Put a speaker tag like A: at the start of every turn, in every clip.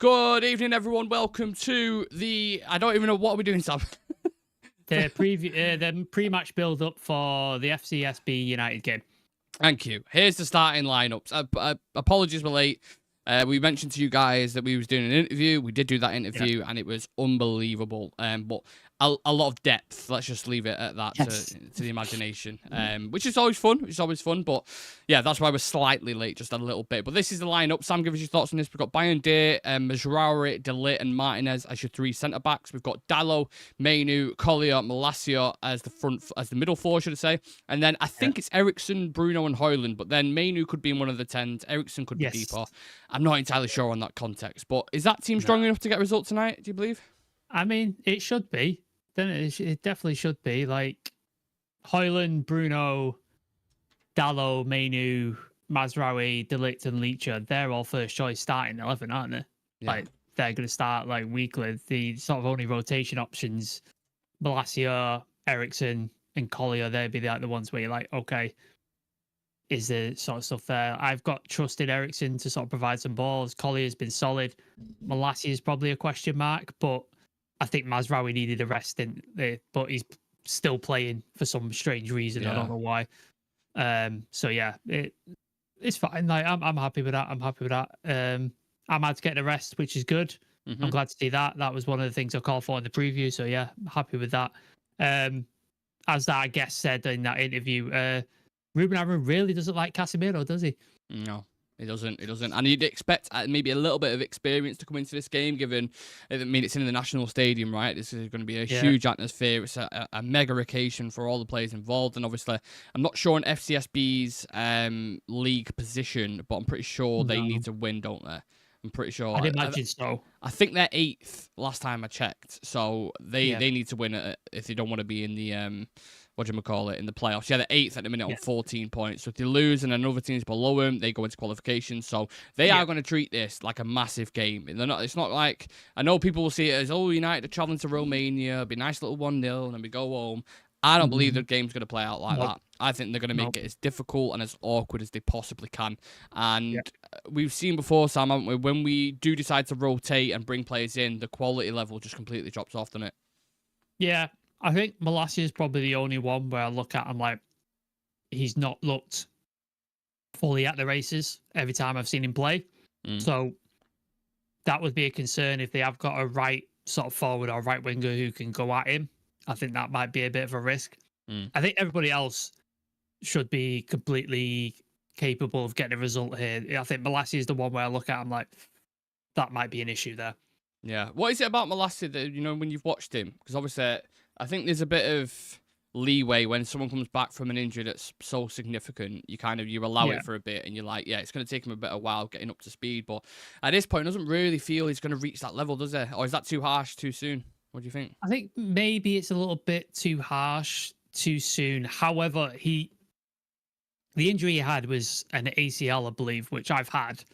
A: Good evening, everyone. Welcome to the... I don't even know what we're doing, Sam.
B: The pre-match build-up for the FCSB United game.
A: Thank you. Here's the starting lineups. Apologies we're late. We mentioned to you guys that we was doing an interview. We did do that interview, and it was unbelievable. But a lot of depth. Let's just leave it at that to the imagination. Which is always fun. But yeah, that's why we're slightly late, just a little bit. But this is the lineup. Sam, give us your thoughts on this. We've got Bayern Day, Mazraoui, De Ligt, and Martinez as your three centre backs. We've got Dalot, Mainu, COLLYER, Malacia as the middle four, should I say? And then I think it's Eriksen, Bruno, and Højlund. But then Mainu could be in one of the 10s. Eriksen could be deeper. I'm not entirely sure on that context. But is that team strong enough to get a result tonight? Do you believe?
B: I mean, it should be. Then it definitely should be. Like Højlund, Bruno, Dalot, Mainu, Mazraoui, De Ligt, and Leacher, they're all first choice starting 11, aren't they? Yeah. Like they're going to start like weekly. The sort of only rotation options, Malacia, Eriksen, and COLLYER, they'd be like the ones where you're like, okay, is the sort of stuff there. I've got trust in Eriksen to sort of provide some balls. COLLYER's been solid. Malacia is probably a question mark, but I think Mazraoui needed a rest, but he's still playing for some strange reason. Yeah. I don't know why. So yeah, it's fine. Like I'm happy with that. Ahmad's getting a rest, which is good. Mm-hmm. I'm glad to see that. That was one of the things I called for in the preview. So yeah, I'm happy with that. As that guest said in that interview, Ruben Amorim really doesn't like Casemiro, does he?
A: No. It doesn't. And you'd expect maybe a little bit of experience to come into this game, given, it's in the National Stadium, right? This is going to be a huge atmosphere. It's a mega occasion for all the players involved. And obviously, I'm not sure on FCSB's league position, but I'm pretty sure they need to win, don't they? I'm pretty sure.
B: I'd imagine so.
A: I think they're 8th last time I checked. So they need to win if they don't want to be in the... in the playoffs. Yeah, they're 8th at the minute on 14 points. So if they lose and another team's below them, they go into qualification. So they are going to treat this like a massive game. It's not like, I know people will see it as, United are travelling to Romania, it'll be a nice little 1-0, and then we go home. I don't believe the game's going to play out like that. I think they're going to make it as difficult and as awkward as they possibly can. And we've seen before, Sam, haven't we? When we do decide to rotate and bring players in, the quality level just completely drops off, doesn't it?
B: Yeah. I think Malacia is probably the only one where I look at and like, he's not looked fully at the races every time I've seen him play. So that would be a concern if they have got a right sort of forward or right winger who can go at him. I think that might be a bit of a risk. I think everybody else should be completely capable of getting a result here. I think Malacia is the one where I look at, I'm like, that might be an issue there.
A: Yeah. What is it about Malacia that, when you've watched him? Because obviously, I think there's a bit of leeway when someone comes back from an injury that's so significant. You allow it for a bit, and you're like, it's going to take him a bit of a while getting up to speed. But at this point, it doesn't really feel he's going to reach that level, does it? Or is that too harsh too soon? What do you think?
B: I think maybe it's a little bit too harsh too soon. However, the injury he had was an ACL, I believe, which I've had,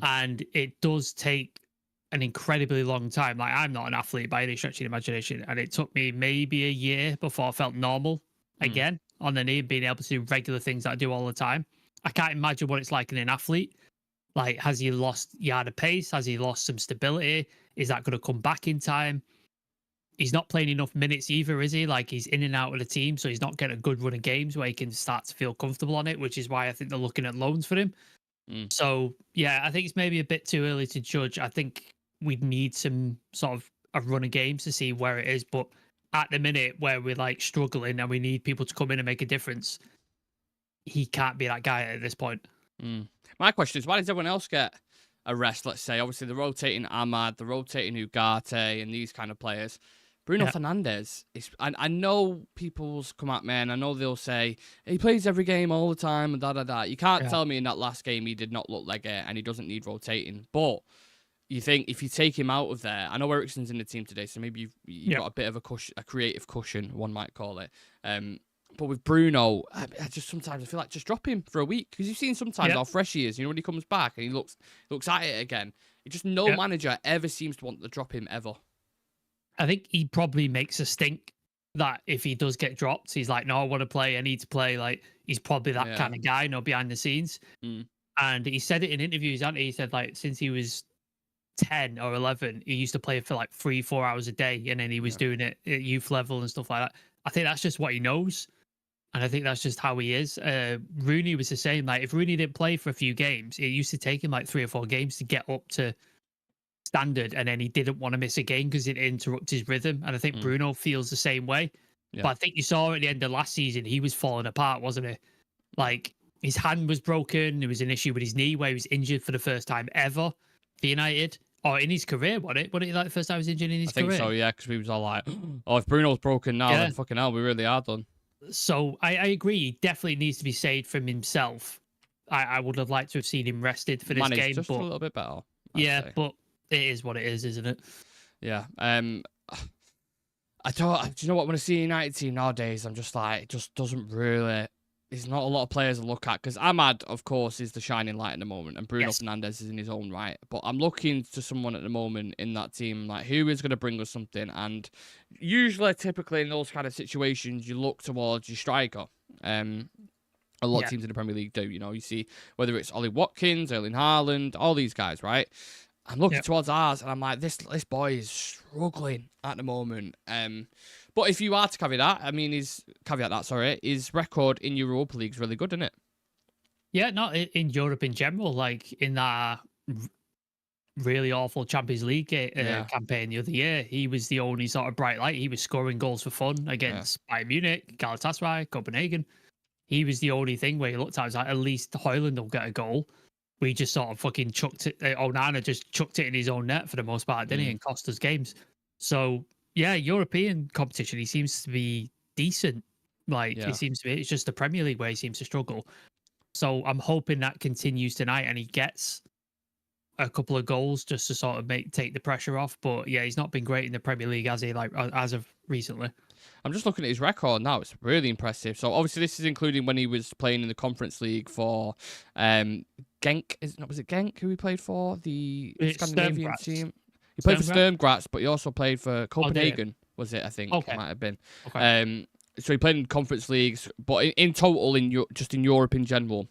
B: and it does take an incredibly long time. Like, I'm not an athlete by any stretch of the imagination, and it took me maybe a year before I felt normal again on the knee and being able to do regular things that I do all the time. I can't imagine what it's like in an athlete. Like, has he lost yard of pace? Has he lost some stability? Is that going to come back in time? He's not playing enough minutes either, is he? Like, he's in and out of the team, so he's not getting a good run of games where he can start to feel comfortable on it, which is why I think they're looking at loans for him. So, yeah, I think it's maybe a bit too early to judge. I think we'd need some sort of a run of games to see where it is. But at the minute where we're like struggling and we need people to come in and make a difference, he can't be that guy at this point.
A: My question is, why does everyone else get a rest? Let's say, obviously, they're rotating Ahmad, they're rotating Ugarte and these kind of players. Bruno Fernandes, I know people will come at me and I know they'll say, he plays every game all the time and da-da-da. You can't tell me in that last game he did not look like it and he doesn't need rotating. But you think if you take him out of there, I know Eriksen's in the team today, so maybe you've got a bit of a cushion, a creative cushion, one might call it. But with Bruno, I just sometimes I feel like just drop him for a week, because you've seen sometimes how fresh he is. When he comes back and he looks at it again, no manager ever seems to want to drop him ever.
B: I think he probably makes a stink that if he does get dropped, he's like, no, I want to play, I need to play. Like, he's probably that kind of guy, behind the scenes. And he said it in interviews, hasn't he? He said, like, since he was 10 or 11, he used to play for like 3-4 hours a day, and then he was doing it at youth level and stuff like that. I think that's just what he knows, and I think that's just how he is. Rooney was the same. Like, if Rooney didn't play for a few games, it used to take him like 3 or 4 games to get up to standard, and then he didn't want to miss a game because it interrupted his rhythm. And I think Bruno feels the same way. But I think you saw at the end of last season, he was falling apart, wasn't he? Like, his hand was broken. There was an issue with his knee where he was injured for the first time ever for United. Or in his career, wasn't it? Wasn't it like the first time he was injured in his career?
A: I think so, yeah, because we was all like, oh, if Bruno's broken now, then fucking hell, we really are done.
B: So I agree. He definitely needs to be saved from himself. I would have liked to have seen him rested for this game.
A: Just a little bit better.
B: Yeah, but it is what it is, isn't it?
A: Yeah. Do you know what? When I see a United team nowadays, I'm just like, it just doesn't really. There's not a lot of players to look at, because Ahmad, of course, is the shining light at the moment, and Bruno Fernandes is in his own right. But I'm looking to someone at the moment in that team, like, who is going to bring us something. And usually, typically, in those kind of situations, you look towards your striker. A lot of teams in the Premier League do. You know, you see whether it's Ollie Watkins, Erling Haaland, all these guys, right? I'm looking towards ours, and I'm like, this boy is struggling at the moment. But if you are to caveat that, his record in Europa League is really good, isn't it?
B: Yeah, not in Europe in general. Like, in that really awful Champions League campaign the other year, he was the only sort of bright light. He was scoring goals for fun against Bayern Munich, Galatasaray, Copenhagen. He was the only thing where he looked at it, was like, at least Højlund will get a goal. We just sort of fucking chucked it. Onana just chucked it in his own net for the most part, didn't he? And cost us games. So, yeah, European competition, he seems to be decent. Like, he seems to be. It's just the Premier League where he seems to struggle. So I'm hoping that continues tonight and he gets a couple of goals just to sort of take the pressure off. But yeah, he's not been great in the Premier League, has he? Like, as of recently.
A: I'm just looking at his record now. It's really impressive. So obviously this is including when he was playing in the Conference League for Genk. Was it Genk who he played for? The Scandinavian team. He played for Sturm Graz, but he also played for Copenhagen. Was it? I think it might have been. Okay. So he played in Conference Leagues, but in total, just in Europe in general,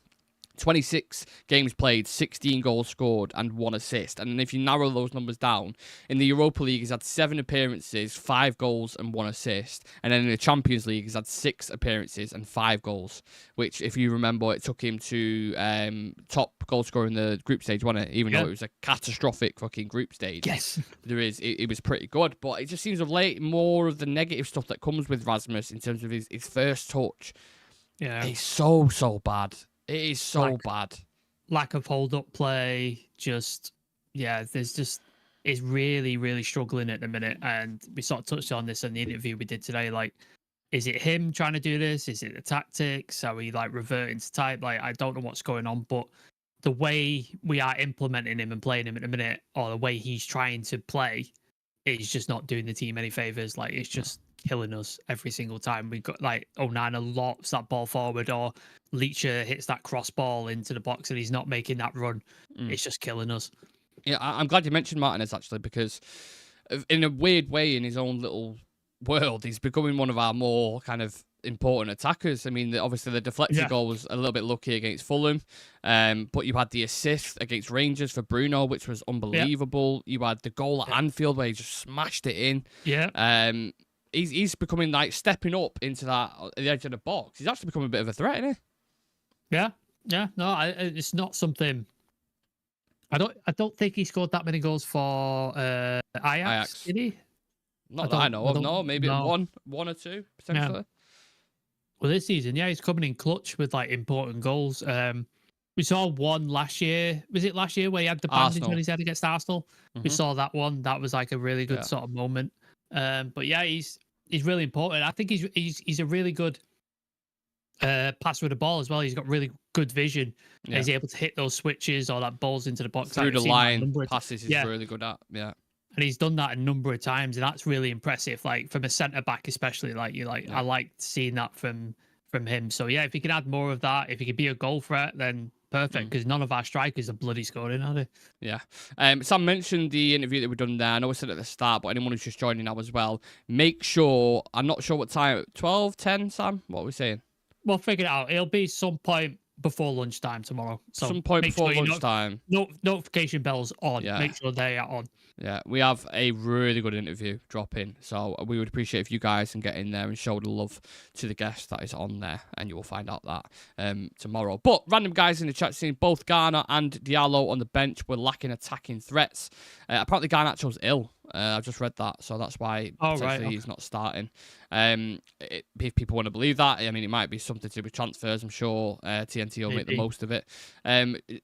A: 26 games played, 16 goals scored, and 1 assist. And then if you narrow those numbers down, in the Europa League, he's had 7 appearances, 5 goals, and 1 assist. And then in the Champions League, he's had 6 appearances and 5 goals, which, if you remember, it took him to top goal scorer in the group stage, wasn't it? Even though it was a catastrophic fucking group stage.
B: Yes.
A: It was pretty good. But it just seems of late, more of the negative stuff that comes with Rasmus in terms of his first touch.
B: Yeah.
A: It's so bad. It is so bad. Lack
B: of hold-up play. It's really, really struggling at the minute. And we sort of touched on this in the interview we did today. Like, is it him trying to do this? Is it the tactics? Are we, like, reverting to type? Like, I don't know what's going on. But the way we are implementing him and playing him at the minute, or the way he's trying to play, is just not doing the team any favours. Like, it's just killing us every single time. We've got, like, Onana lops that ball forward, or Leacher hits that cross ball into the box and he's not making that run. It's just killing us.
A: Yeah, I'm glad you mentioned Martinez, actually, because in a weird way, in his own little world, he's becoming one of our more kind of important attackers. I mean, obviously the deflected goal was a little bit lucky against Fulham, but you had the assist against Rangers for Bruno, which was unbelievable. You had the goal at Anfield where he just smashed it in. He's becoming, like, stepping up into that the edge of the box. He's actually becoming a bit of a threat, isn't he?
B: Yeah. No, it's not something. I don't think he scored that many goals for Ajax. Did he?
A: Not that I know of. No, maybe one or two potentially.
B: Yeah. Well, this season, he's coming in clutch with, like, important goals. We saw one last year. Was it last year where he had the bandage on his head against Arsenal? We saw that one. That was, like, a really good sort of moment. But yeah, he's really important. I think he's a really good passer with the ball as well. He's got really good vision. Yeah. He's able to hit those switches or that balls into the box
A: through the line. Passes he's really good at. Yeah,
B: and he's done that a number of times, and that's really impressive. Like, from a centre back, especially. I like seeing that from him. So yeah, if he can add more of that, if he could be a goal threat, then perfect, because none of our strikers are bloody scoring, are they?
A: Yeah. Sam mentioned the interview that we've done there. I know I said at the start, but anyone who's just joining now as well, make sure, I'm not sure what time, 12, 10, Sam? What are we saying?
B: We'll figure it out. It'll be some point before lunchtime tomorrow. So
A: Some point
B: make
A: before
B: sure
A: lunchtime.
B: Notification bells on.
A: Yeah.
B: Make sure they are on.
A: Yeah, we have a really good interview dropping, so we would appreciate if you guys can get in there and show the love to the guest that is on there, and you will find out that tomorrow. But random guys in the chat saying both Garner and Diallo on the bench were lacking attacking threats. Apparently Garnacho's ill. I've just read that, so that's why potentially he's not starting. If people want to believe that, I mean, it might be something to do with transfers. I'm sure TNT will make the most of it.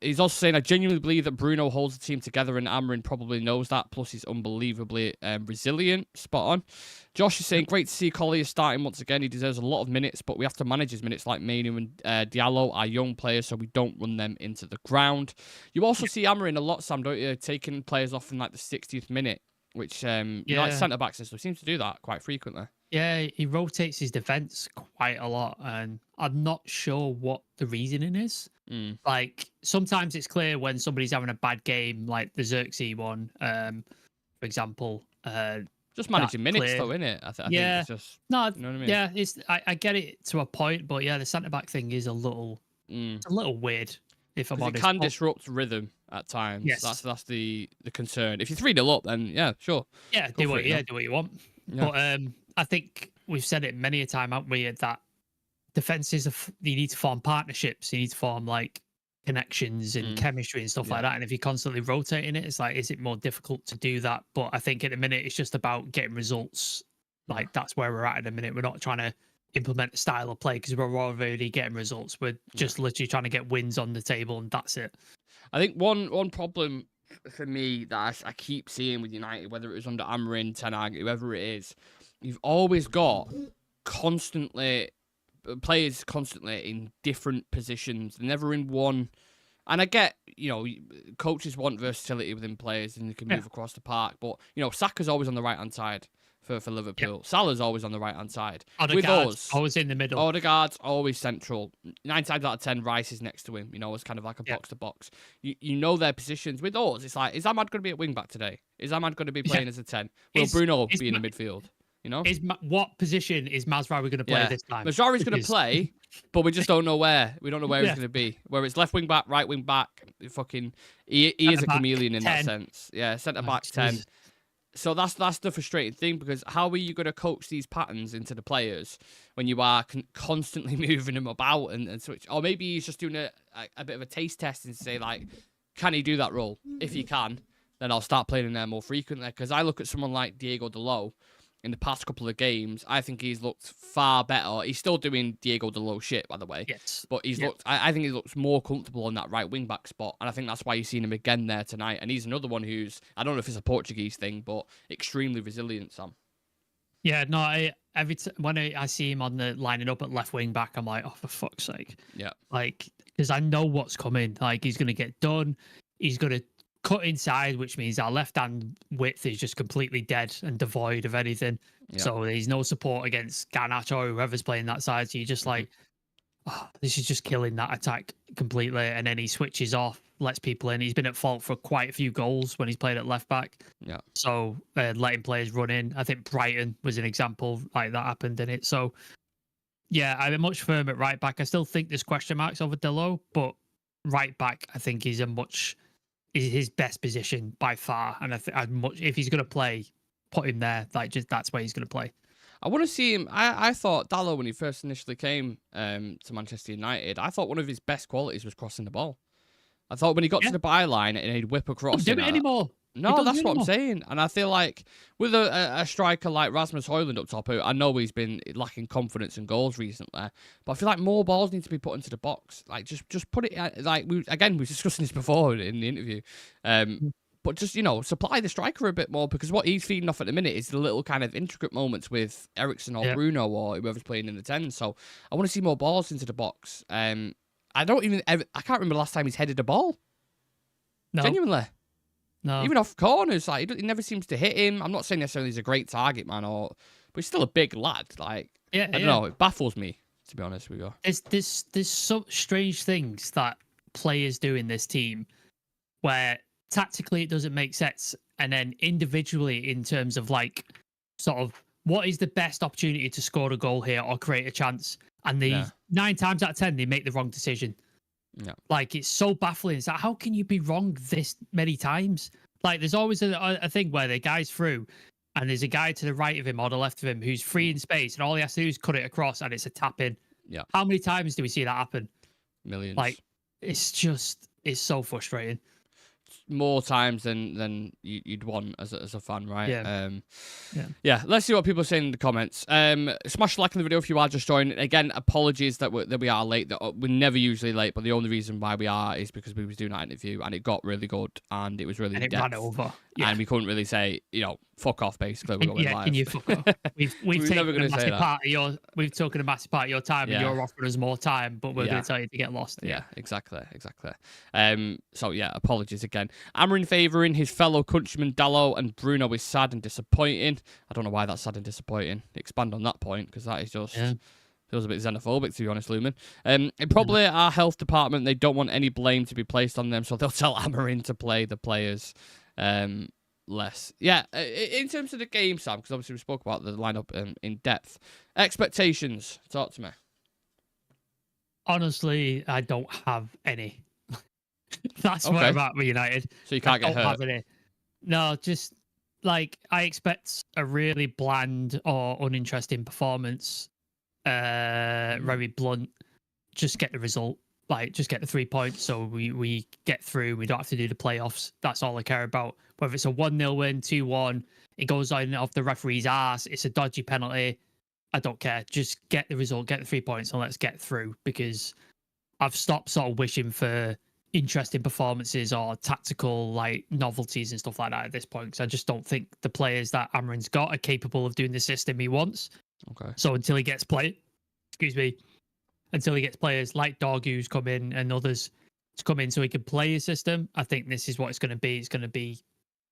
A: He's also saying, I genuinely believe that Bruno holds the team together, and Amarin probably knows that. Plus, he's unbelievably resilient. Spot on. Josh is saying, great to see Collier starting once again. He deserves a lot of minutes, but we have to manage his minutes like Manu and Diallo are young players, so we don't run them into the ground. You also see Amarin a lot, Sam, don't you? Taking players off in like the 60th minute. Which, like centre-backs and stuff, seems to do that quite frequently.
B: Yeah, he rotates his defence quite a lot, and I'm not sure what the reasoning is. Like, sometimes it's clear when somebody's having a bad game, like the Xerxes one, for example.
A: Just managing minutes, though, isn't it? I think it's just...
B: No,
A: you know what I mean?
B: Yeah, I get it to a point, but yeah, the centre-back thing is a little weird. If I'm honest,
A: it can disrupt rhythm at times.
B: Yes.
A: That's the concern. If you're 3-0 up, then yeah, sure.
B: Yeah, do what you want. Yeah. But I think we've said it many a time, haven't we? That defenses you need to form partnerships. You need to form like connections and chemistry and stuff like that. And if you're constantly rotating it, it's like, is it more difficult to do that? But I think at the minute it's just about getting results. Like that's where we're at the minute. We're not trying to implement a style of play because we're already getting results. We're just literally trying to get wins on the table, and that's it.
A: I think one problem for me that I keep seeing with United, whether it was under Amarin, Ten Hag, whoever it is, you've always got players constantly in different positions. They're never in one. And I get, coaches want versatility within players and they can move across the park. But, Saka's always on the right-hand side for Liverpool. Yep. Salah's always on the right-hand side. With us,
B: always in the middle.
A: Odegaard's always central. 9 times out of 10, Rice is next to him. It's kind of like a box-to-box. You know their positions. With us, it's like, is Ahmad going to be at wing-back today? Is Ahmad going to be playing as a 10? Will Bruno be in the midfield?
B: What position is Mazraoui going to play this time?
A: Mazraoui's going to play, but we just don't know where. We don't know where he's going to be. Where it's left wing back, right wing back. He is a chameleon in 10. That sense. Yeah, centre back 10. So that's the frustrating thing, because how are you going to coach these patterns into the players when you are constantly moving them about and switch? Or maybe he's just doing a bit of a taste test and say, like, can he do that role? If he can, then I'll start playing him there more frequently. Because I look at someone like Diego Dalot. In the past couple of games, I think he's looked far better. He's still doing Diego Dalot shit, by the way.
B: Yes.
A: But he's looked. I think he looks more comfortable on that right wing back spot, and I think that's why you've seen him again there tonight. And he's another one who's, I don't know if it's a Portuguese thing, but extremely resilient, Sam.
B: Yeah, no, when I see him on the lining up at left wing back, I'm like, oh, for fuck's sake.
A: Yeah.
B: Like, because I know what's coming. Like, he's going to get done. He's going to cut inside, which means our left hand width is just completely dead and devoid of anything. Yep. So there's no support against Garnacho or whoever's playing that side. So you're just like, this is just killing that attack completely. And then he switches off, lets people in. He's been at fault for quite a few goals when he's played at left back.
A: Yeah.
B: So letting players run in. I think Brighton was an example like that happened in it. So yeah, I'm much firmer at right back. I still think there's question marks over Dalot, but right back, I think is his best position by far, and if he's going to play, put him there. Like, just that's where he's going to play.
A: I want to see him. I thought Dalot, when he first initially came to Manchester United, I thought one of his best qualities was crossing the ball. I thought when he got to the byline and he'd whip across.
B: Don't do it anymore.
A: No, that's what I'm saying. And I feel like with a striker like Rasmus Højlund up top, who I know he's been lacking confidence and goals recently, but I feel like more balls need to be put into the box. Like, just put it, like, we were discussing this before in the interview. But just, supply the striker a bit more, because what he's feeding off at the minute is the little kind of intricate moments with Eriksen or Bruno or whoever's playing in the 10. So I want to see more balls into the box. I can't remember the last time he's headed a ball.
B: No.
A: Genuinely.
B: No.
A: Even off corners, like, he never seems to hit him. I'm not saying necessarily he's a great target man, but he's still a big lad. Like, I don't know, it baffles me, to be honest with you.
B: There's some strange things that players do in this team where tactically it doesn't make sense, and then individually, in terms of like, sort of, what is the best opportunity to score a goal here or create a chance, and 9 times out of 10 they make the wrong decision.
A: Yeah.
B: Like, it's so baffling. It's like, how can you be wrong this many times? Like, there's always a thing where the guy's through and there's a guy to the right of him or the left of him who's free in space, and all he has to do is cut it across and it's a tap in.
A: Yeah.
B: How many times do we see that happen?
A: Millions.
B: Like, it's so frustrating.
A: More times than you'd want as a fan, right?
B: Yeah.
A: Let's see what people are saying in the comments. Smash like on the video if you are just joining. Again, apologies that we are late. That we're never usually late, but the only reason why we are is because we was doing that interview and it got really good and it was really
B: And it ran over.
A: And we couldn't really say, fuck off. Basically, we're going live.
B: Can you fuck off? We've taken
A: never
B: a
A: gonna say
B: massive
A: that.
B: part of your. We've taken a massive part of your time, and you're offering us more time, but we're going to tell you to get lost.
A: Yeah, exactly. So yeah, apologies again. Amarin favouring his fellow countrymen Dalot and Bruno is sad and disappointing. I don't know why that's sad and disappointing. Expand on that point, because that is just feels a bit xenophobic, to be honest, Lumen. Probably our health department, they don't want any blame to be placed on them, so they'll tell Amarin to play the players less. Yeah, in terms of the game, Sam, because obviously we spoke about the lineup in depth. Expectations, talk to me.
B: Honestly, I don't have any. That's where I'm at with United.
A: So you can't get hurt.
B: Have any. No, just like I expect a really bland or uninteresting performance. Very blunt. Just get the result. Like, just get the 3 points so we get through. We don't have to do the playoffs. That's all I care about. Whether it's a 1-0 win, 2-1, it goes on off the referee's ass. It's a dodgy penalty. I don't care. Just get the result, get the 3 points, and let's get through. Because I've stopped sort of wishing for interesting performances or tactical like novelties and stuff like that at this point. Because I just don't think the players that Amarin's got are capable of doing the system he wants.
A: Okay.
B: So until he gets until he gets players like Dorgu's come in and others to come in so he can play his system, I think this is what it's going to be. It's going to be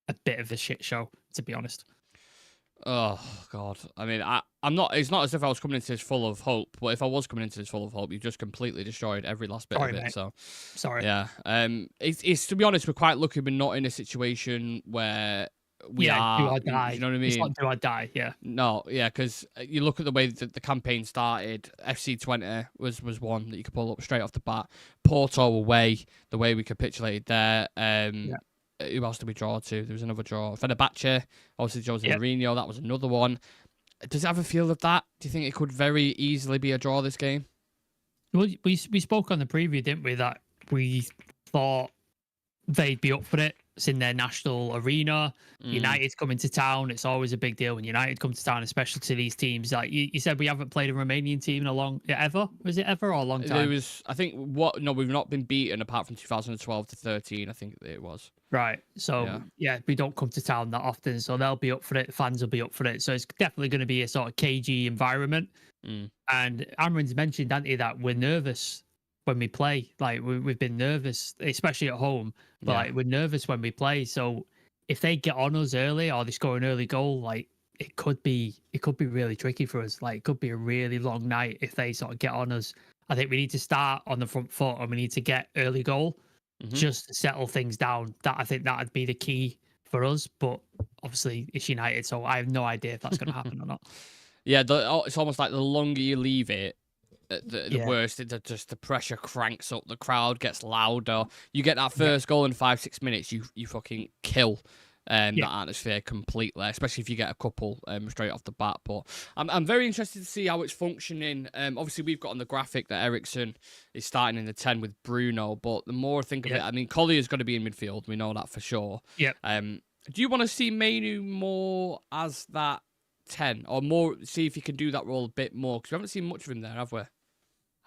B: a bit of a shit show, to be honest.
A: Oh God! I mean, I'm not. It's not as if I was coming into this full of hope. But if I was coming into this full of hope, you just completely destroyed every last bit of it.
B: Mate.
A: So,
B: sorry.
A: Yeah. It's to be honest, we're quite lucky we're not in a situation where we are.
B: Do or die.
A: You know what I mean?
B: It's not do or die. Yeah.
A: No. Yeah. Because you look at the way that the campaign started. FC20 was one that you could pull up straight off the bat. Porto away, the way we capitulated there. Who else did we draw to? There was another draw. Fenerbahce, obviously Jose Mourinho. That was another one. Does it have a feel of that? Do you think it could very easily be a draw this game?
B: Well, we spoke on the preview, didn't we? That we thought they'd be up for it. It's in their national arena. United's coming to town. It's always a big deal when United come to town, especially to these teams. Like you said, we haven't played a Romanian team in a long ever. Was it ever or a long time?
A: It was. I think we've not been beaten apart from 2012 to 13. I think it was.
B: Right. So we don't come to town that often, so they'll be up for it. The fans will be up for it. So it's definitely going to be a sort of cagey environment. And Amarin's mentioned, hasn't he, that we're nervous when we play. Like we've been nervous, especially at home. But like we're nervous when we play. So if they get on us early or they score an early goal, like it could be really tricky for us. Like it could be a really long night if they sort of get on us. I think we need to start on the front foot and we need to get early goal. Just to settle things down. I think that'd be the key for us. But obviously, it's United, so I have no idea if that's going to happen or not.
A: Yeah, it's almost like the longer you leave it, the worse. The pressure cranks up. The crowd gets louder. You get that first goal in 5-6 minutes. You fucking kill that atmosphere completely, especially if you get a couple straight off the bat. But I'm very interested to see how it's functioning. Obviously, we've got on the graphic that Eriksen is starting in the 10 with Bruno, but the more I think of it, I mean, Collier's got to be in midfield. We know that for sure.
B: Yeah.
A: Do you want to see Mainu more as that 10 or more, see if he can do that role a bit more? Because we haven't seen much of him there, have we?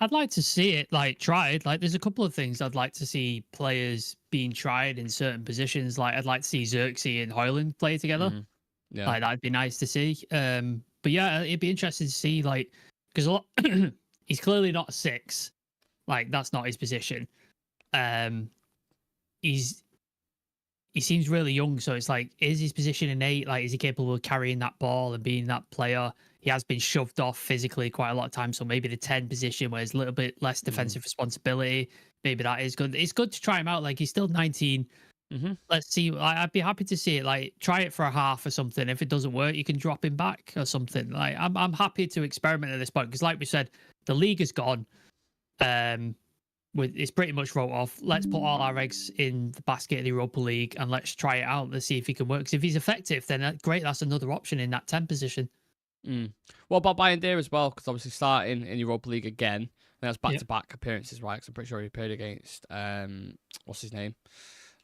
B: I'd like to see it tried. Like, there's a couple of things I'd like to see players being tried in certain positions. Like, I'd like to see Xerxes and Højlund play together.
A: Yeah,
B: like that'd be nice to see. But yeah, it'd be interesting to see, like, because he's clearly not a 6. Like, that's not his position. He seems really young, so it's like, is his position an 8? Like, is he capable of carrying that ball and being that player? He has been shoved off physically quite a lot of times, so maybe the 10 position where there's a little bit less defensive responsibility, maybe that is good. It's good to try him out. Like, he's still 19. Let's see. I'd be happy to see it. Like, try it for a half or something. If it doesn't work, you can drop him back or something. Like, I'm happy to experiment at this point because, like we said, the league is gone. it's pretty much wrote off. Let's put all our eggs in the basket of the Europa League and let's try it out. Let's see if he can work. 'Cause if he's effective, then great. That's another option in that 10 position.
A: What about Bayern as well? Because obviously starting in Europa League again. I think that's back-to-back appearances, right? Because I'm pretty sure he appeared against what's his name?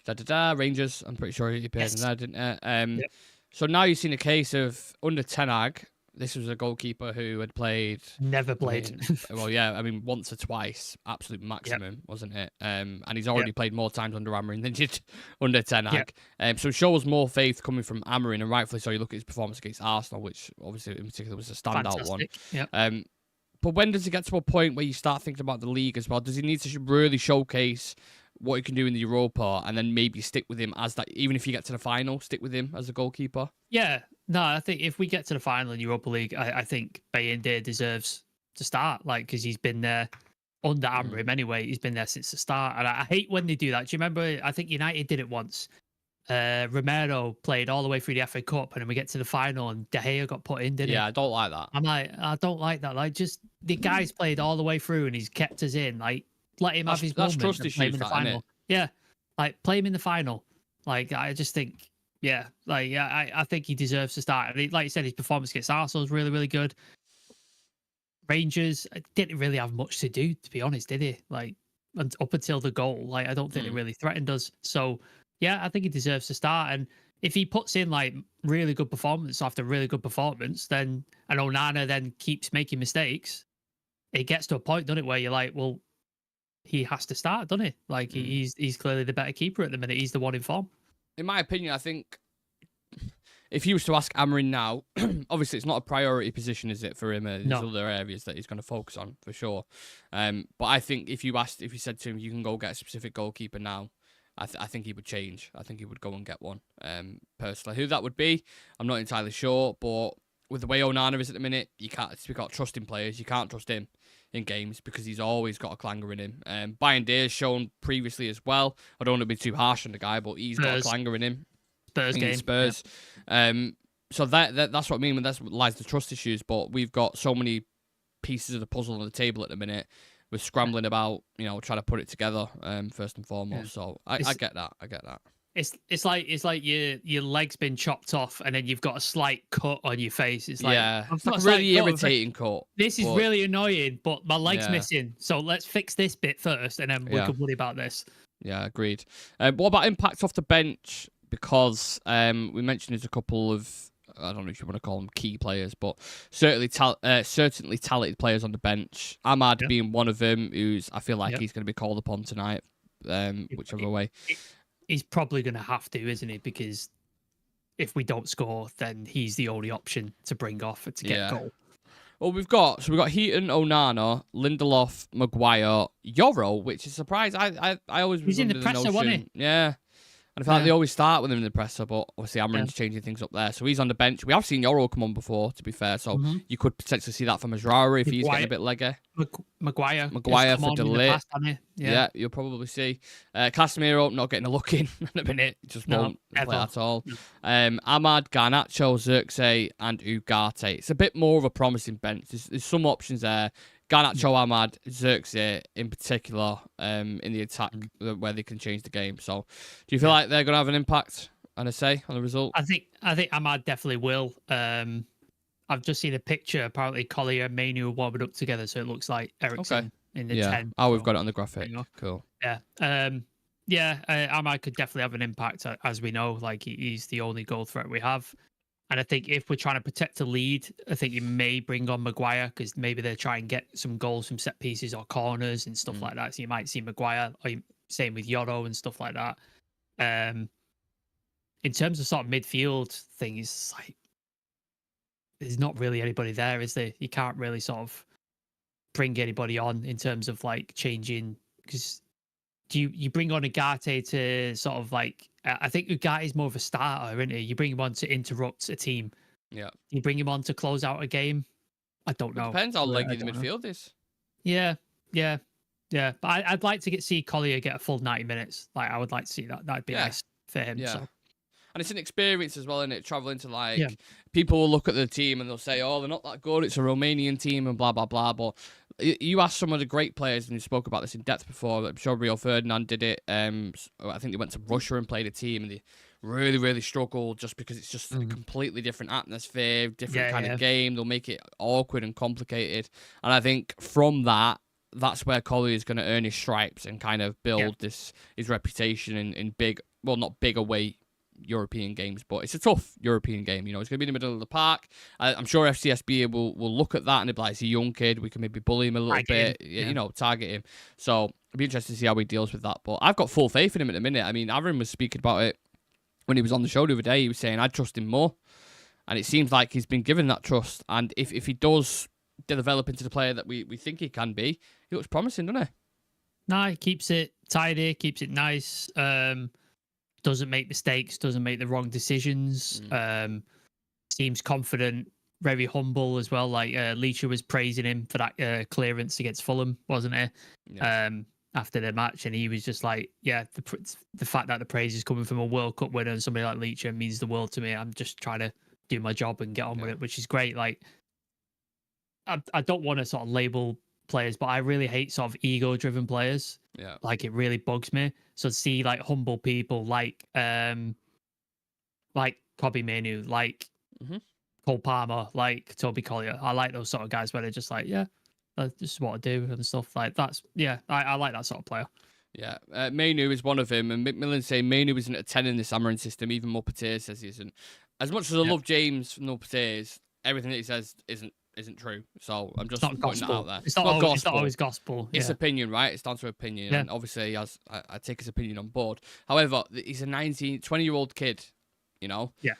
A: Rangers. I'm pretty sure he appeared in there, didn't he? So now you've seen a case of under Ten Hag. This was a goalkeeper who had played...
B: Never played.
A: Once or twice, absolute maximum, wasn't it? And he's already played more times under Amorim than did under Ten Hag. So it shows more faith coming from Amorim, and rightfully so. You look at his performance against Arsenal, which obviously in particular was a standout one. But when does he get to a point where you start thinking about the league as well? Does he need to really showcase what he can do in the Europa, and then maybe stick with him as that? Even if you get to the final, stick with him as a goalkeeper.
B: Yeah. No, I think if we get to the final in Europa League, I think Bayende deserves to start, because he's been there under Amorim anyway. He's been there since the start, and I hate when they do that. Do you remember? I think United did it once. Romero played all the way through the FA Cup, and then we get to the final, and De Gea got put in, didn't he?
A: Yeah, I don't like that.
B: I'm like, I don't like that. Just the guy's played all the way through, and he's kept us in. Let him have his moment.
A: Trust
B: and play him in the final. Yeah, play him in the final. I just think. Yeah, I think he deserves to start. Like you said, his performance against Arsenal was really, really good. Rangers didn't really have much to do, to be honest, did he? Up until the goal, I don't think it really threatened us. So, yeah, I think he deserves to start. And if he puts in really good performance after really good performance, then and Onana then keeps making mistakes, it gets to a point, doesn't it, where you're like, well, he has to start, doesn't he? He's clearly the better keeper at the minute. He's the one in form.
A: In my opinion, I think if you was to ask Amorim now, obviously it's not a priority position, is it, for him? There's other areas that he's going to focus on, for sure. But I think if you said to him, you can go get a specific goalkeeper now, I think he would change. I think he would go and get one, personally. Who that would be, I'm not entirely sure, but with the way Onana is at the minute, we can't trust in players. You can't trust him in games because he's always got a clanger in him. Bayern has shown previously as well. I don't want to be too harsh on the guy, but he's got a clanger in him. Spurs. So that's what I mean when that lies the trust issues. But we've got so many pieces of the puzzle on the table at the minute. We're scrambling about, trying to put it together. First and foremost. So I get that. I get that.
B: It's like your leg's been chopped off and then you've got a slight cut on your face. It's
A: it's like a really irritating cut.
B: This is really annoying, but my leg's missing. So let's fix this bit first, and then we can worry about this.
A: Yeah, agreed. What about impact off the bench? Because we mentioned there's a couple of, I don't know if you want to call them key players, but certainly talented players on the bench. Ahmad being one of them, I feel like he's going to be called upon tonight, whichever way.
B: He's probably going to have to, isn't he? Because if we don't score, then he's the only option to bring off to get a goal.
A: Well, we've got Heaton, Onana, Lindelof, Maguire, Yoro, which is a surprise. I always was
B: in the presser, wasn't he?
A: Yeah. And I feel like they always start with him in the presser, but obviously Amorim's changing things up there. So he's on the bench. We have seen Yoro come on before, to be fair. So you could potentially see that from Mazraoui if he's getting a bit leggy.
B: Maguire
A: for De Ligt. Yeah, you'll probably see. Casemiro not getting a look in a minute. Just won't play at all. Ahmad, Garnacho, Xerxes, and Ugarte. It's a bit more of a promising bench. There's some options there. Garnacho, Ahmad, Xerxes in particular in the attack where they can change the game. So do you feel like they're going to have an impact and a say on the result?
B: I think Ahmad definitely will. I've just seen a picture. Apparently, Collier and Mainu are warming up together, so it looks like Eriksen in the 10.
A: Oh, we've got it on the graphic. Cool.
B: Yeah. Ahmad could definitely have an impact, as we know. He's the only goal threat we have. And I think if we're trying to protect the lead, I think you may bring on Maguire because maybe they're trying to get some goals from set pieces or corners and stuff like that. So you might see Maguire, or same with Yoro and stuff like that. In terms of sort of midfield things, there's not really anybody there, is there? You can't really sort of bring anybody on in terms of changing, because you bring on Ugarte to sort of I think Ugarte is more of a starter, isn't he? You bring him on to interrupt a team.
A: Yeah.
B: You bring him on to close out a game. I don't know.
A: It depends how leggy the midfield is.
B: Yeah. But I'd like to see Collier get a full 90 minutes. I would like to see that. That'd be nice for him.
A: Yeah.
B: So.
A: And it's an experience as well, isn't it? Traveling to people will look at the team and they'll say, "Oh, they're not that good. It's a Romanian team and blah blah blah." But You asked some of the great players, and you spoke about this in depth before. I'm sure Rio Ferdinand did it. I think they went to Russia and played a team, and they really, really struggled just because it's just a completely different atmosphere, different kind of game. They'll make it awkward and complicated. And I think from that, that's where Collier is going to earn his stripes and kind of build his reputation in big, well, not big away European games, but it's a tough European game. You know, it's going to be in the middle of the park. I'm sure FCSB will look at that and they'll be like, it's a young kid. We can maybe bully him a little bit, you know, target him. So it'll be interesting to see how he deals with that. But I've got full faith in him at the minute. I mean, Aaron was speaking about it when he was on the show the other day. He was saying, I trust him more. And it seems like he's been given that trust. And if he does develop into the player that we think he can be, he looks promising, doesn't he?
B: No, he keeps it tidy, keeps it nice. Doesn't make mistakes, doesn't make the wrong decisions. Seems confident, very humble as well. Like Leacher was praising him for that clearance against Fulham, wasn't he? Yes. After the match, and he was just like, "Yeah, the fact that the praise is coming from a World Cup winner and somebody like Leacher means the world to me. I'm just trying to do my job and get on with it," which is great. Like, I don't want to sort of label players, but I really hate sort of ego-driven players. Yeah, like it really bugs me. So to see like humble people like Kobbie Mainoo, like Cole Palmer, like Toby Collier. I like those sort of guys where they're just like, yeah, that's just what I do and stuff. Like that's I like that sort of player.
A: Yeah, Mainoo is one of them, and McMillan saying Mainoo isn't a 10 in this Amarin system. Even Muppeteer says he isn't. As much as I love James from Muppeteers, everything that he says isn't true. So I'm just putting that out there.
B: It's not always gospel.
A: It's opinion, right? It's down to opinion. Yeah. And obviously, I take his opinion on board. However, he's a 20-year-old kid, you know?
B: Yeah.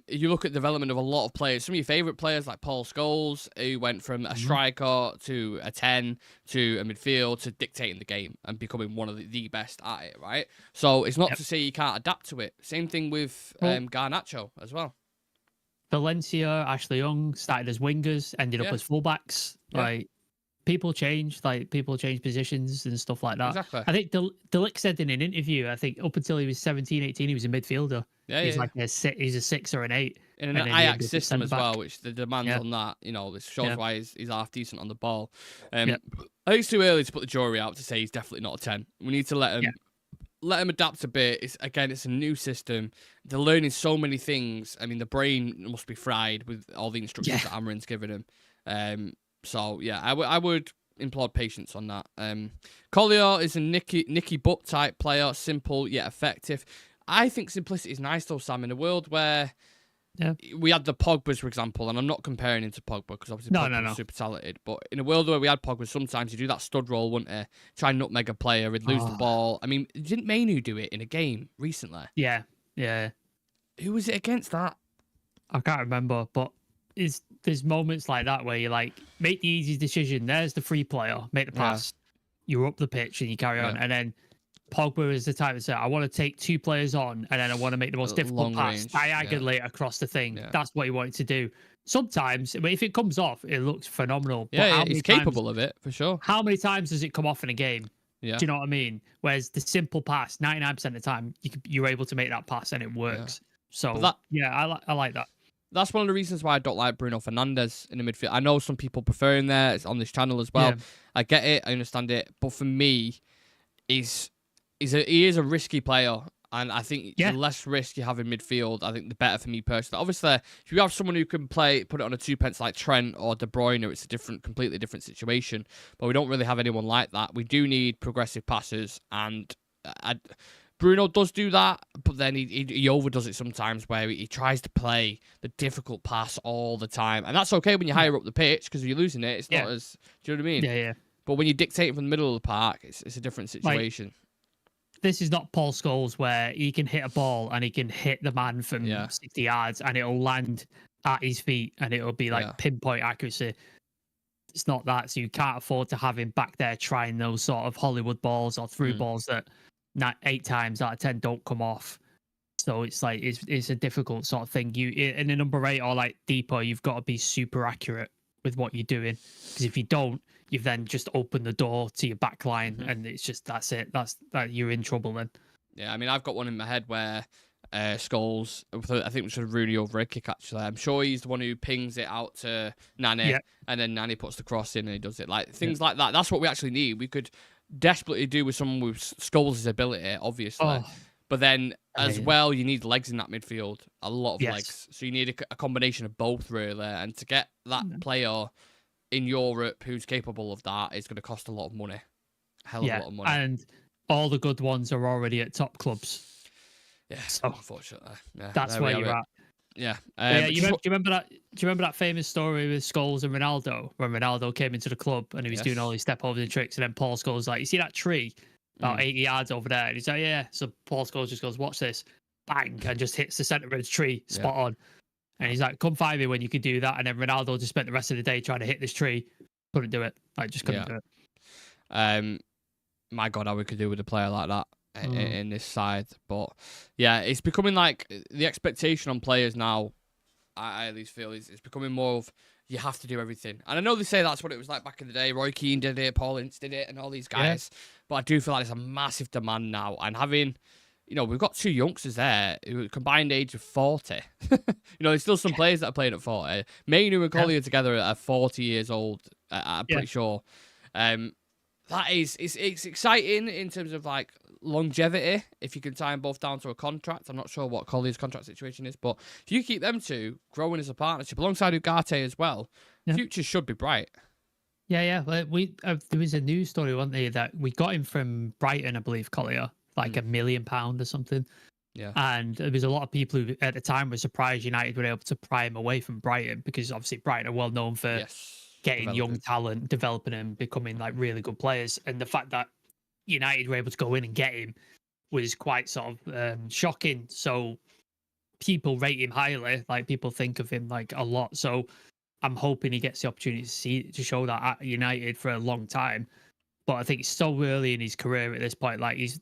A: You look at the development of a lot of players. Some of your favourite players, like Paul Scholes, who went from a striker to a 10 to a midfield to dictating the game and becoming one of the best at it, right? So it's not to say you can't adapt to it. Same thing with Garnacho as well.
B: Valencia, Ashley Young started as wingers, ended up as fullbacks. Yeah. Like people change positions and stuff like that.
A: Exactly.
B: I think Delic said in an interview, I think up until he was 17, 18, he was a midfielder. Yeah, he's like he's a 6 or an 8.
A: In an Ajax system as well, which the demands on that, you know, this shows why he's half decent on the ball. I think it's too early to put the jury out to say he's definitely not a 10. We need to let him. Yeah. Let him adapt a bit. It's a new system. They're learning so many things. I mean, the brain must be fried with all the instructions that Amarin's given him. So yeah, I would implore patience on that. Collier is a Nicky Butt type player, simple yet effective. I think simplicity is nice though, Sam. In a world where we had the Pogbas, for example, and I'm not comparing him to Pogba because obviously Pogba's super talented. But in a world where we had Pogba, sometimes you do that stud role, wouldn't you? Try and nutmeg a player, he'd lose the ball. I mean, didn't Mainoo do it in a game recently?
B: Yeah.
A: Who was it against that?
B: I can't remember, but there's moments like that where you like make the easy decision. There's the free player, make the pass. You're up the pitch and you carry on, and then Pogba is the type to say, I want to take 2 players on and then I want to make the most difficult pass diagonally across the thing. Yeah. That's what he wanted to do. Sometimes, but if it comes off, it looks phenomenal.
A: Yeah, he's capable of it, for sure.
B: How many times does it come off in a game? Yeah. Do you know what I mean? Whereas the simple pass, 99% of the time, you're able to make that pass and it works. Yeah. So, I like that.
A: That's one of the reasons why I don't like Bruno Fernandes in the midfield. I know some people prefer him there. It's on this channel as well. Yeah. I get it. I understand it. But for me, he is a risky player, and I think the less risk you have in midfield, I think the better for me personally. Obviously, if you have someone who can put it on a 2-pence like Trent or De Bruyne, it's a completely different situation. But we don't really have anyone like that. We do need progressive passers, and Bruno does do that, but then he overdoes it sometimes where he tries to play the difficult pass all the time, and that's okay when you're higher up the pitch because if you're losing it, it's not as. Do you know what I mean?
B: Yeah.
A: But when you dictate from the middle of the park, it's a different situation.
B: Like, this is not Paul Scholes where he can hit a ball and he can hit the man from 60 yards and it'll land at his feet and it'll be like pinpoint accuracy. It's not that. So you can't afford to have him back there trying those sort of Hollywood balls or through balls that 8 times out of 10 don't come off. So it's like, it's a difficult sort of thing. You in a number 8 or like deeper, you've got to be super accurate with what you're doing. Because if you don't, you've then just opened the door to your back line and it's just, that's it. You're in trouble then.
A: Yeah, I mean, I've got one in my head where Scholes. I think it was a Rooney over a kick, actually. I'm sure he's the one who pings it out to Nani, and then Nani puts the cross in and he does it. Like things like that. That's what we actually need. We could desperately do with someone with Scholes' ability, obviously.
B: Oh,
A: But then, as
B: amazing.
A: well, you need legs in that midfield. A lot of
B: Yes.
A: legs. So you need a combination of both, really. And to get that player in Europe who's capable of that is going to cost a lot of money. A hell of a lot of money.
B: And all the good ones are already at top clubs.
A: Yeah,
B: so
A: unfortunately. Yeah,
B: that's where you're at.
A: Yeah.
B: Do you remember that? Do you remember that famous story with Scholes and Ronaldo when Ronaldo came into the club and he was doing all these step overs and tricks, and then Paul Scholes was like, "You see that tree about 80 yards over there?" And he's like, "Yeah." So Paul Scholes just goes, "Watch this," bang, and just hits the centre of the tree, spot on. And he's like, "Come find me when you can do that." And then Ronaldo just spent the rest of the day trying to hit this tree, couldn't do it. Like, just couldn't do it.
A: My God, how we could do with a player like that in this side. But yeah, it's becoming like the expectation on players now. I at least feel it's becoming more of you have to do everything. And I know they say that's what it was like back in the day. Roy Keane did it, Paul Ince did it, and all these guys. But I do feel like there's a massive demand now. And having, we've got two youngsters there who are combined age of 40. There's still some players that are playing at 40. Mainu and Collier together are 40 years old. I'm pretty sure. That is, it's exciting in terms of like longevity. If you can tie them both down to a contract, I'm not sure what Collier's contract situation is, but if you keep them two growing as a partnership alongside Ugarte as well, future should be bright.
B: Yeah. Well, there was a news story, wasn't there, that we got him from Brighton, I believe, Collier, like £1 million or something.
A: Yeah.
B: And there was a lot of people who at the time were surprised United were able to pry him away from Brighton, because obviously Brighton are well known for getting young talent, developing them, becoming like really good players. And the fact that United were able to go in and get him was quite sort of shocking. So people rate him highly, like people think of him like a lot. So I'm hoping he gets the opportunity to show that at United for a long time. But I think it's so early in his career at this point. Like he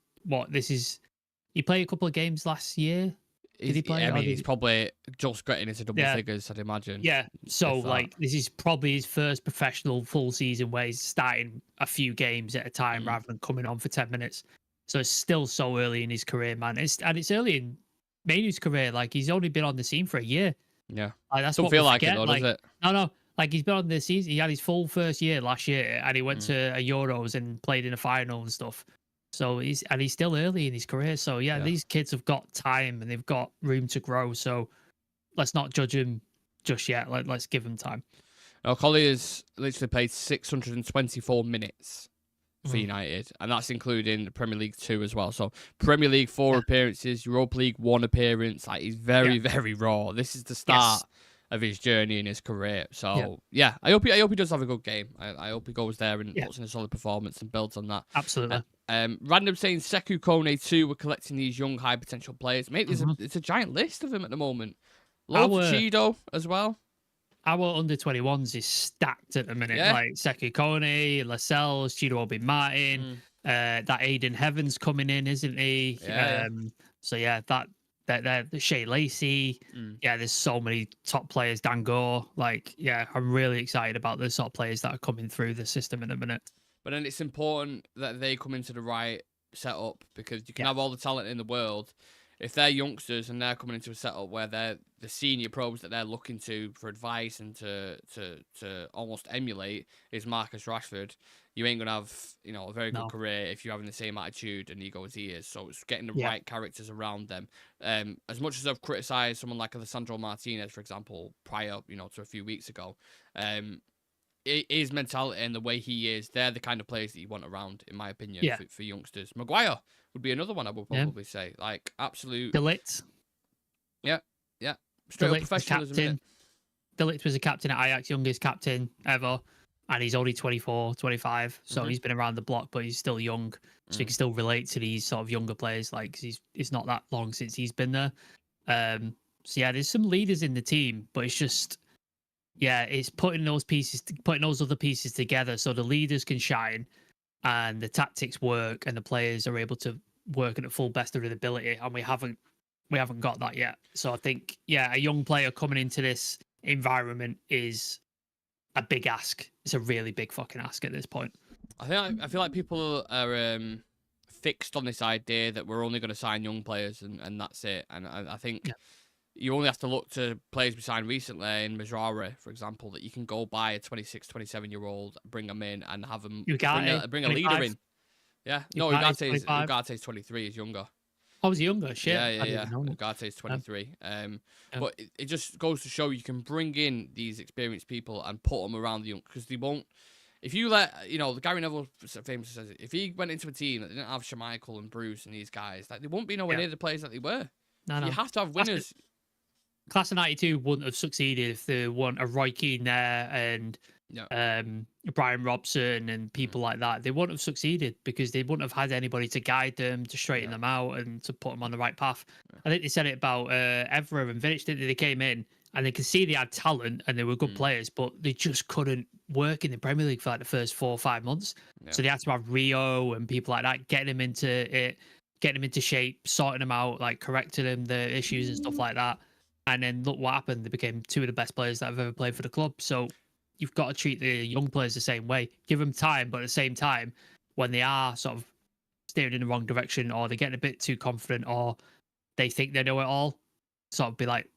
B: played a couple of games last year. Did he play?
A: I mean, he's probably just getting into double figures, I'd imagine.
B: Yeah. So, this is probably his first professional full season where he's starting a few games at a time rather than coming on for 10 minutes. So it's still so early in his career, man. It's early in Mainu's career. Like, he's only been on the scene for a year.
A: Yeah.
B: Like, that's
A: Don't
B: what
A: feel
B: we
A: like
B: forget.
A: it, though, does it?
B: No. Like, he's been on the season. He had his full first year last year, and he went to a Euros and played in a final and stuff. So he's still early in his career. So yeah, these kids have got time and they've got room to grow. So let's not judge him just yet. Let's give him time.
A: Now, Collier's literally played 624 minutes for United, and that's including the Premier League 2 as well. So Premier League 4 appearances, Europa League 1 appearance. Like, he's very, very raw. This is the start of his journey in his career. So I hope he does have a good game. I hope he goes there and puts in a solid performance and builds on that.
B: Absolutely.
A: Random saying Sekou Kone too. We're collecting these young high potential players. Mate, it's a giant list of them at the moment. Loads of Chido as well.
B: Our under-21s is stacked at the minute. Like Sekou Kone, Lascelles, Chido Obi Martin. That Aiden Heavens coming in, isn't he? So that Shea Lacey. There's so many top players. Dangor. I'm really excited about the sort of players that are coming through the system in a minute.
A: But then it's important that they come into the right setup, because you can have all the talent in the world. If they're youngsters and they're coming into a setup where they're the senior pros that they're looking to for advice and to almost emulate is Marcus Rashford, you ain't going to have a very good career if you're having the same attitude and ego as he is. So it's getting the right characters around them. As much as I've criticised someone like Alessandro Martinez, for example, prior to a few weeks ago, his mentality and the way he is, they're the kind of players that you want around, in my opinion, for youngsters. Maguire would be another one I would probably say. Like, absolute...
B: De Ligt.
A: Yeah. Straight up professionalism.
B: De Ligt was a captain at Ajax, youngest captain ever, and he's only 24, 25, so he's been around the block, but he's still young, so he can still relate to these sort of younger players. Like, it's not that long since he's been there. There's some leaders in the team, but it's just... it's putting those other pieces together so the leaders can shine and the tactics work and the players are able to work at the full best of their ability. And we haven't got that yet. So I think, a young player coming into this environment is a big ask. It's a really big fucking ask at this point.
A: I feel like people are fixed on this idea that we're only going to sign young players and that's it. And I think you only have to look to players we signed recently in Mazraoui, for example, that you can go buy a 26, 27-year-old, bring them in and have them bring a leader in. Yeah. No, Ugate's 23, he's younger.
B: I was younger, shit.
A: Yeah. Ugate's 23. But it just goes to show you can bring in these experienced people and put them around the young, because they won't. If you let, Gary Neville famously says it, if he went into a team that didn't have Schmeichel and Bruce and these guys, like, they won't be nowhere near the players that they were. No. You have to have winners.
B: Class of 92 wouldn't have succeeded if there weren't a Roy Keane there and Brian Robson and people like that. They wouldn't have succeeded because they wouldn't have had anybody to guide them, to straighten them out and to put them on the right path. I think they said it about Evra and Vidic, didn't they? They came in and they could see they had talent and they were good players, but they just couldn't work in the Premier League for like the first 4 or 5 months. So they had to have Rio and people like that, getting them into it, getting them into shape, sorting them out, like correcting them, the issues and stuff like that. And then look what happened. They became 2 of the best players that have ever played for the club. So you've got to treat the young players the same way. Give them time, but at the same time, when they are sort of steering in the wrong direction or they're getting a bit too confident or they think they know it all, sort of be like,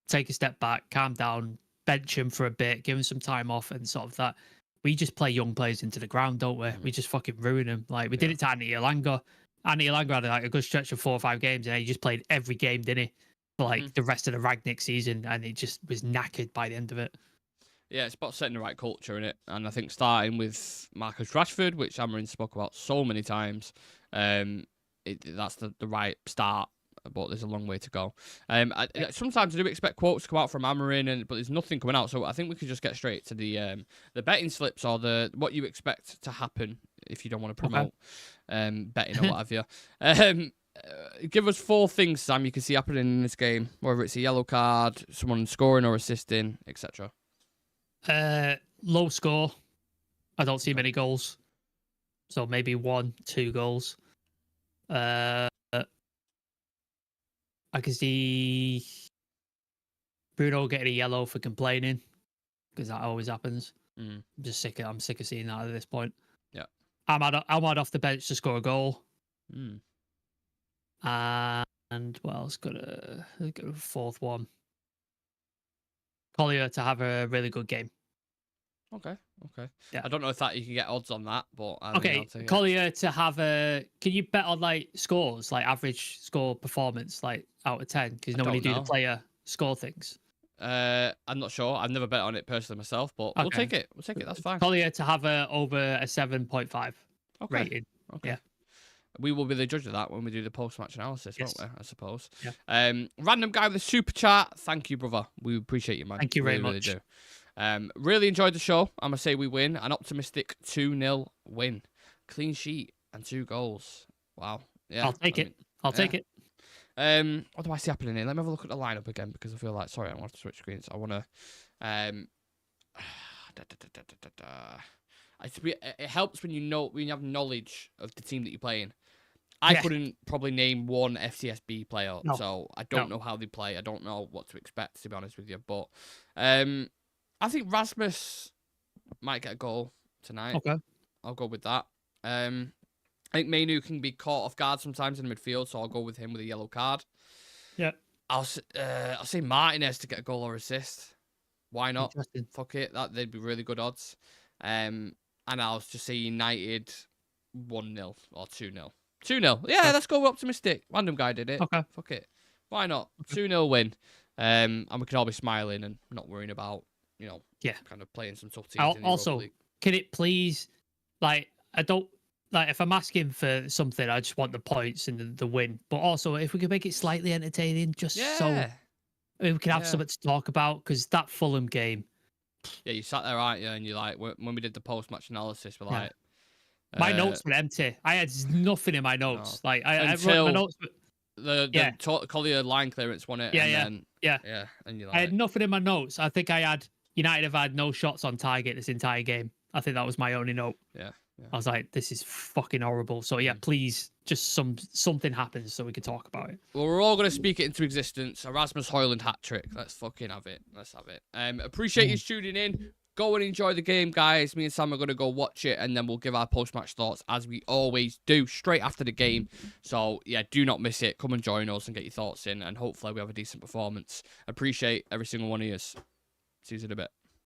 B: take a step back, calm down, bench them for a bit, give them some time off and sort of that. We just play young players into the ground, don't we? We just fucking ruin them. Like we did it to Andy Elanga. Andy Elanga had like a good stretch of 4 or 5 games and he just played every game, didn't he? For like the rest of the Ragnick season, and he just was knackered by the end of it.
A: Yeah, it's about setting the right culture in it, and I think starting with Marcus Rashford, which Amarin spoke about so many times, that's the right start. But there's a long way to go. Sometimes I do expect quotes to come out from Amarin, but there's nothing coming out. So I think we could just get straight to the betting slips or what you expect to happen if you don't want to promote betting or what have you. Give us 4 things, Sam, you can see happening in this game, whether it's a yellow card, someone scoring or assisting, etc.
B: Low score. I don't see many goals. So maybe 1, 2 goals. I can see Bruno getting a yellow for complaining, because that always happens. I'm sick of seeing that at this point.
A: Yeah.
B: Ahmad off the bench to score a goal. And what else? Got a 4th one. Collier to have a really good game.
A: Okay.
B: Yeah.
A: I don't know if you can get odds on that, but
B: Collier to have a. Can you bet on like scores, like average score performance, like out of 10? Because nobody do the player score things.
A: I'm not sure. I've never bet on it personally myself, but we'll take it. That's fine.
B: Collier to have over a 7.5 rating. Okay. Yeah.
A: We will be the judge of that when we do the post-match analysis, won't we? I suppose.
B: Yeah.
A: Random guy with a super chat. Thank you, brother. We appreciate you, man.
B: Thank you very much.
A: Really do. Really enjoyed the show. I'm going to say we win. An optimistic 2-0 win. Clean sheet and 2 goals. Wow. Yeah.
B: I'll take it. Take it.
A: What do I see happening here? Let me have a look at the lineup again, because I feel like, sorry, I want to switch screens. I want to... It helps when you have knowledge of the team that you're playing. I couldn't probably name one FCSB player, so I don't know how they play. I don't know what to expect, to be honest with you. But I think Rasmus might get a goal tonight. Okay, I'll go with that. I think Mainu can be caught off guard sometimes in midfield, so I'll go with him with a yellow card.
B: Yeah,
A: I'll say Martinez to get a goal or assist. Why not? Fuck it, they'd be really good odds. And I'll just say United 1-0 or 2-0. 2-0. Yeah, let's go optimistic. Random guy did it.
B: Okay.
A: Fuck it. Why not? 2-0 win. And we can all be smiling and not worrying about, kind of playing some tough teams.
B: Also, can it please, I don't, if I'm asking for something, I just want the points and the win. But also, if we can make it slightly entertaining, just so we can have something to talk about, because that Fulham game.
A: Yeah, you sat there, aren't you? And you're like, when we did the post-match analysis, we're like...
B: My notes were empty. I had nothing in my notes.
A: No.
B: I wrote my notes.
A: The Collier line clearance won it.
B: Yeah.
A: And you're like...
B: I had nothing in my notes. I think United have had no shots on target this entire game. I think that was my only note.
A: Yeah.
B: I was like, this is fucking horrible. So please, just something happens so we can talk about it.
A: Well, we're all going to speak it into existence. Erasmus Højlund hat trick. Let's fucking have it. Let's have it. Appreciate you tuning in. go and enjoy the game, guys. Me and Sam are going to go watch it, and then we'll give our post-match thoughts, as we always do, straight after the game. So, yeah, do not miss it. Come and join us and get your thoughts in, and hopefully we have a decent performance. Appreciate every single one of you. See you in a bit.